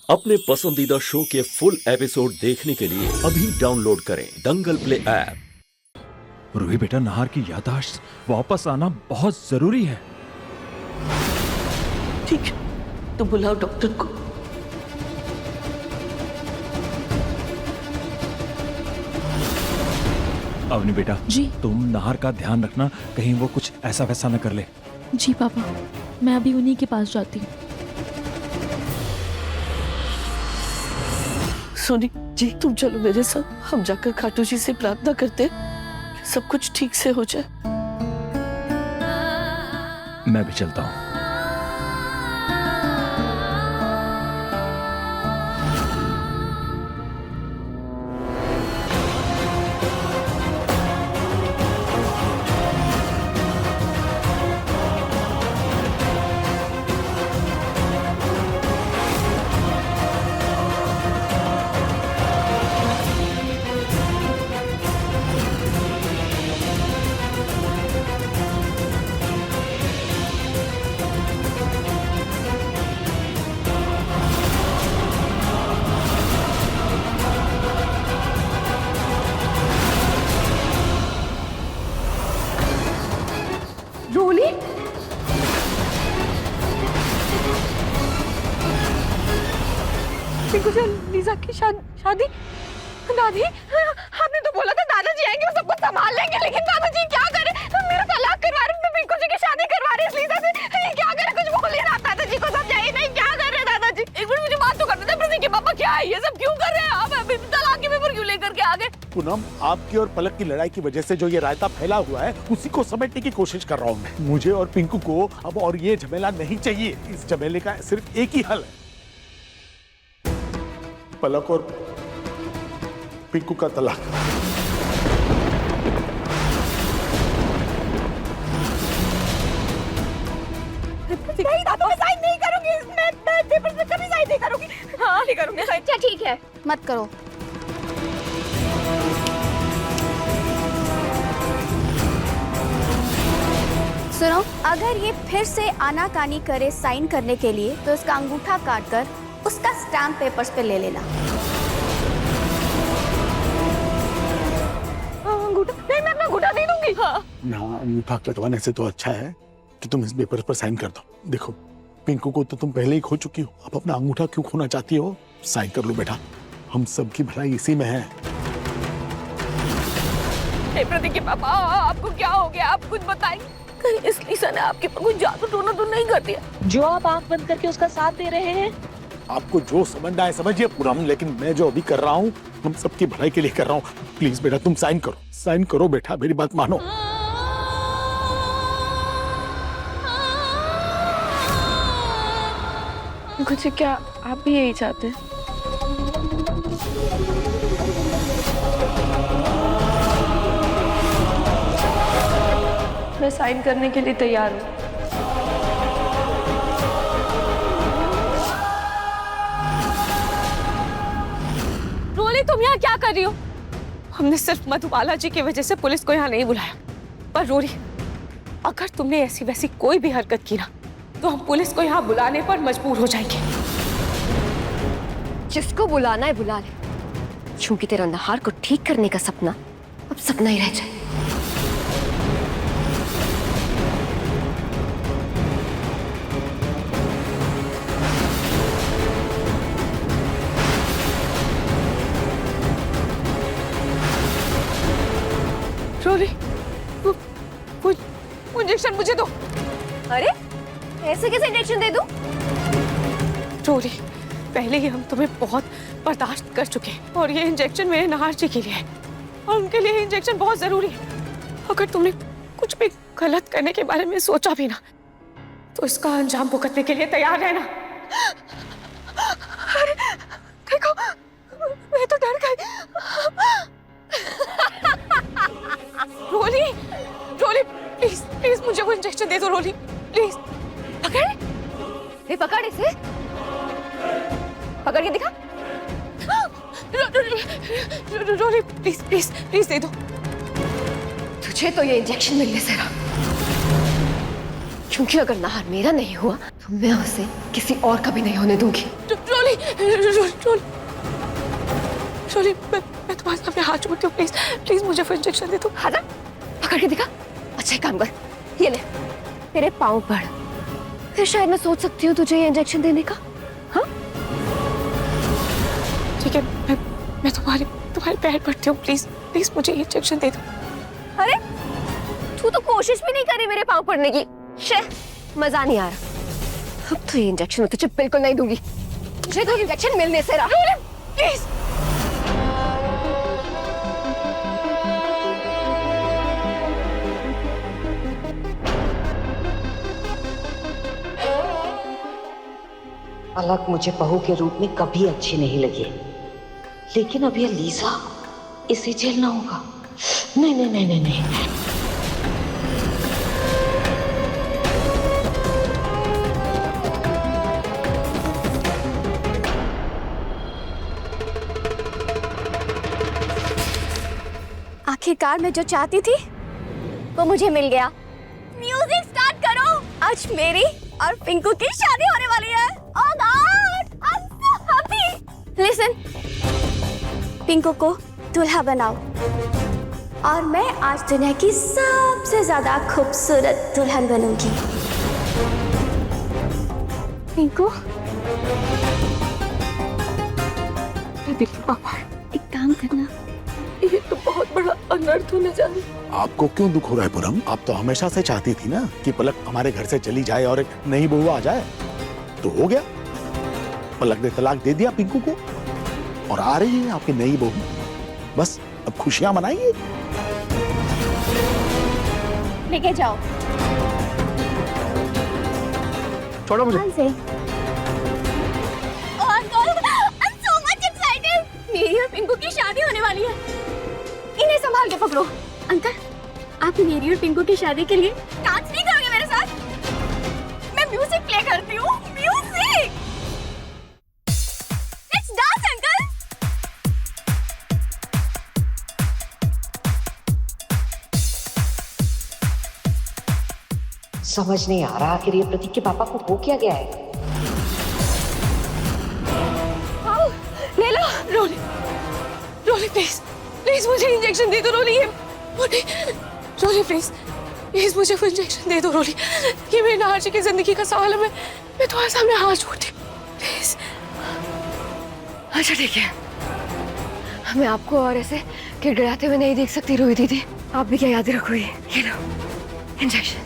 अपने पसंदीदा शो के फुल एपिसोड देखने के लिए अभी डाउनलोड करें दंगल प्ले ऐप। रूही बेटा, नाहर की याददाश्त वापस आना बहुत जरूरी है। ठीक है, तुम बुलाओ डॉक्टर को। अवनी बेटा जी। तुम नाहर का ध्यान रखना, कहीं वो कुछ ऐसा वैसा न कर ले। जी पापा, मैं अभी उन्हीं के पास जाती हूँ। सोनी जी, तुम चलो मेरे साथ, हम जाकर खाटू जी से प्रार्थना करते हैं कि सब कुछ ठीक से हो जाए। मैं भी चलता हूँ। रोली, लीजा की शादी। दादी, आपने तो बोला था दादाजी आएंगे, वो सब कुछ संभाल लेंगे, लेकिन दादाजी क्या करे? मेरा तलाक करवा रहे हैं, पिंकू जी की शादी करवा रहे हैं लीजा से। ये क्या करे? कुछ बोल ही रहा, दादाजी को समझाइए नहीं, क्या कर रहे हैं दादाजी? एक मिनट मुझे बात तो करने दे। प्रतीक के पापा क्या है ये सब क्यों कर रहे हैं? आप अभी तलाक के पेपर क्यों लेकर के आ गए? पूनम, आपकी और पलक की लड़ाई की वजह से जो ये रायता फैला हुआ है, उसी को समेटने की कोशिश कर रहा हूँ मैं। मुझे और पिंकू को अब और ये झमेला नहीं चाहिए। इस झमेले का सिर्फ एक ही हल है, पलक और पिंकू का तलाक। नहीं दादा, मैं साइन नहीं करूंगी, मैं पेपर पे कभी साइन नहीं करूंगी। हाँ नहीं करूंगी साइन। अच्छा ठीक है, मत करो। सुनो, अगर ये फिर से आनाकानी करे साइन करने के लिए तो इसका अंगूठा काट कर उसका स्टैम्प पेपर्स पे ले लेना। अंगूठा नहीं, मैं अपना अंगूठा दे दूंगी। हाँ। ना, अंगूठा कटवाने से तो अच्छा है कि तुम इस पेपर पर साइन कर दो। देखो, पिंकू को तो तुम पहले ही खो चुकी हो, अब अपना अंगूठा क्यों खोना चाहती हो? साइन कर लो बेटा, हम सबकी भलाई इसी में है। प्रतीक के पापा, आपको क्या हो गया? आप कुछ बताएंगे? कहीं इस लीसा ने आपके पर कोई जादू टोना तो नहीं कर दिया जो आप आंख बंद करके उसका साथ दे रहे हैं? आपको जो समझना है समझिए पूनम, लेकिन मैं जो अभी कर रहा हूँ हम सबकी भलाई के लिए कर रहा हूँ। प्लीज बेटा तुम साइन करो, साइन करो बेटा, मेरी बात मानो। मुझे क्या आप भी यही चाहते हैं? मैं साइन करने के लिए तैयार हूँ। रोली, तुम यहाँ क्या कर रही हो? हमने सिर्फ मधुबाला जी की वजह से पुलिस को यहाँ नहीं बुलाया, पर रोली, अगर तुमने ऐसी वैसी कोई भी हरकत की ना तो हम पुलिस को यहाँ बुलाने पर मजबूर हो जाएंगे। जिसको बुलाना है बुला ले, क्योंकि तेरा नाहर को ठीक करने का सपना अब सपना ही रह जाए। रोली, वो इंजेक्शन मुझे दो। अरे ऐसे कैसे इंजेक्शन दे दूं? रोली, पहले ही हम तुम्हें बहुत बर्दाश्त कर चुके हैं और ये इंजेक्शन मेरे नाहर जी के लिए है और उनके लिए इंजेक्शन बहुत जरूरी है। अगर तुमने कुछ भी गलत करने के बारे में सोचा भी ना तो इसका अंजाम भुगतने के लिए तैयार रहना। अरे देखो, मैं तो डर गई। रोली, रोली प्लीज प्लीज मुझे वो इंजेक्शन दे दो रोली, प्लीज। पकड़, ये पकड़ इसे, पकड़ के दिखा। रोली प्लीज प्लीज प्लीज दे दो। तुझे तो ये इंजेक्शन मिलने से रहा, क्योंकि अगर नाहर मेरा नहीं हुआ तो मैं उसे किसी और का भी नहीं होने दूंगी। रोली रोली रोली मैं तुम्हारे सामने हाथ जोड़ती हूँ, प्लीज प्लीज मुझे फिर इंजेक्शन दे दो। हाँ ना, पकड़ के दिखा। अच्छा एक काम कर, ये ले मेरे पाँव पड़, फिर शायद मैं सोच सकती हूँ तुझे ये इंजेक्शन देने का। हाँ ठीक है, मैं तुम्हारे पैर पड़ती हूँ, प्लीज प्लीज मुझे ये इंजेक्शन दे दो। अरे तू तो कोशिश भी नहीं करी मेरे पाँव पड़ने की। शे, मजा नहीं आ रहा। अब तो ये इंजेक्शन मैं तुझे बिल्कुल नहीं दूंगी। मुझे तो इंजेक्शन मिलने से रहा। प्लीज अलग मुझे बहू के रूप में कभी अच्छी नहीं लगी, लेकिन अब ये लीजा, इसे झेलना होगा। नहीं नहीं नहीं नहीं नहीं। आखिरकार मैं जो चाहती थी वो मुझे मिल गया। म्यूजिक स्टार्ट करो, आज मेरी और पिंकू की शादी होने वाली है। Oh God, I am so happy. Listen, Pinku को दूल्हा बनाओ और मैं आज दुनिया की सबसे ज्यादा खूबसूरत दुल्हन बनूंगी। पिंकू, पापा एक काम करना, ये तो बहुत बड़ा अनर्थ होने जा रहा है। आपको क्यों दुख हो रहा है पूनम? आप तो हमेशा से चाहती थी ना कि पलक हमारे घर से चली जाए और एक नई बहू आ जाए, तो हो गया। पलक ने तलाक दे दिया पिंकू को और आ रही है आपकी नई बहू। बस अब खुशियां मनाइए। लेके जाओ। छोड़ो मुझे। मेरी और पिंकू की शादी होने वाली है। इन्हें संभाल के पकड़ो। अंकल, आप मेरी और पिंकू की शादी के लिए डांस नहीं करोगे मेरे साथ? मैं म्यूजिक प्ले करती हूँ। Music, let's dance uncle. समझ नहीं आ रहा आखिर ये प्रतीक के पापा को हो क्या गया है। ले लो रोली रोली, प्लीज प्लीज मुझे इंजेक्शन दे दो रोली। रोली प्लीज प्लीज मुझे फिर इंजेक्शन दे दो रोली। ये मेरी नार्जी की जिंदगी का सवाल है। मैं तुम्हारे सामने हाथ जोड़ती हूँ, प्लीज। अच्छा ठीक है, मैं आपको और ऐसे गिड़गिड़ाते हुए नहीं देख सकती रोई दीदी। आप भी क्या याद रखोगे? ये लो इंजेक्शन।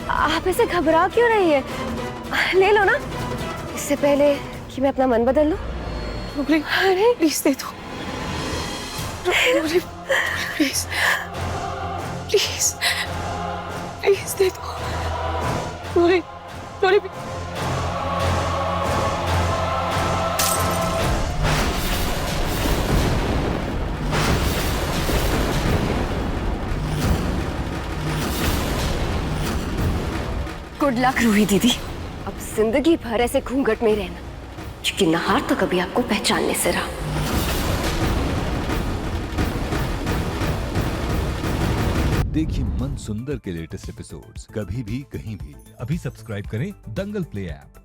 आप ऐसे घबरा क्यों रही है? ले लो ना, इससे पहले कि मैं अपना मन बदल लूं। रोली अरे प्लीज दे दो रोली, प्लीज प्लीज प्लीज दे दो रोली रोली। गुड लक रूही दीदी। अब जिंदगी भर ऐसे घूंघट में रहना, क्योंकि नहार तो कभी आपको पहचानने से रहा। देखिए मन सुंदर के लेटेस्ट एपिसोड्स कभी भी कहीं भी। अभी सब्सक्राइब करें दंगल प्ले ऐप।